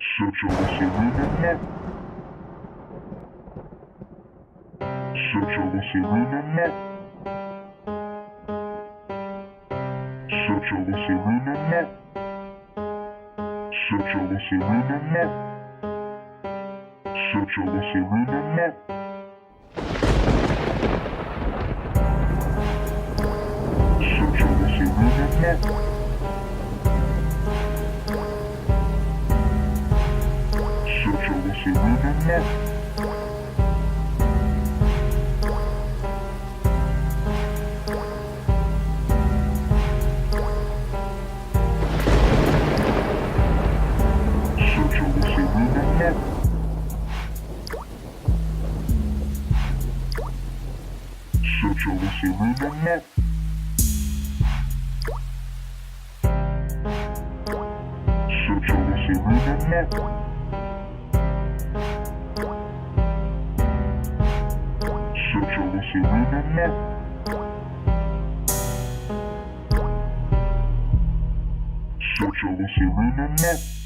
Chef você viu no mapa. Chef você viu no mapa. Chef você viu no mapa. Chef você viu no mapa. Chef você viu no mapa. Chef você viu no mapa. Chef você viu no mapa. Chef você viu no mapa. Chef você viu no mapa. Chef você viu no mapa. Chef você viu no mapa.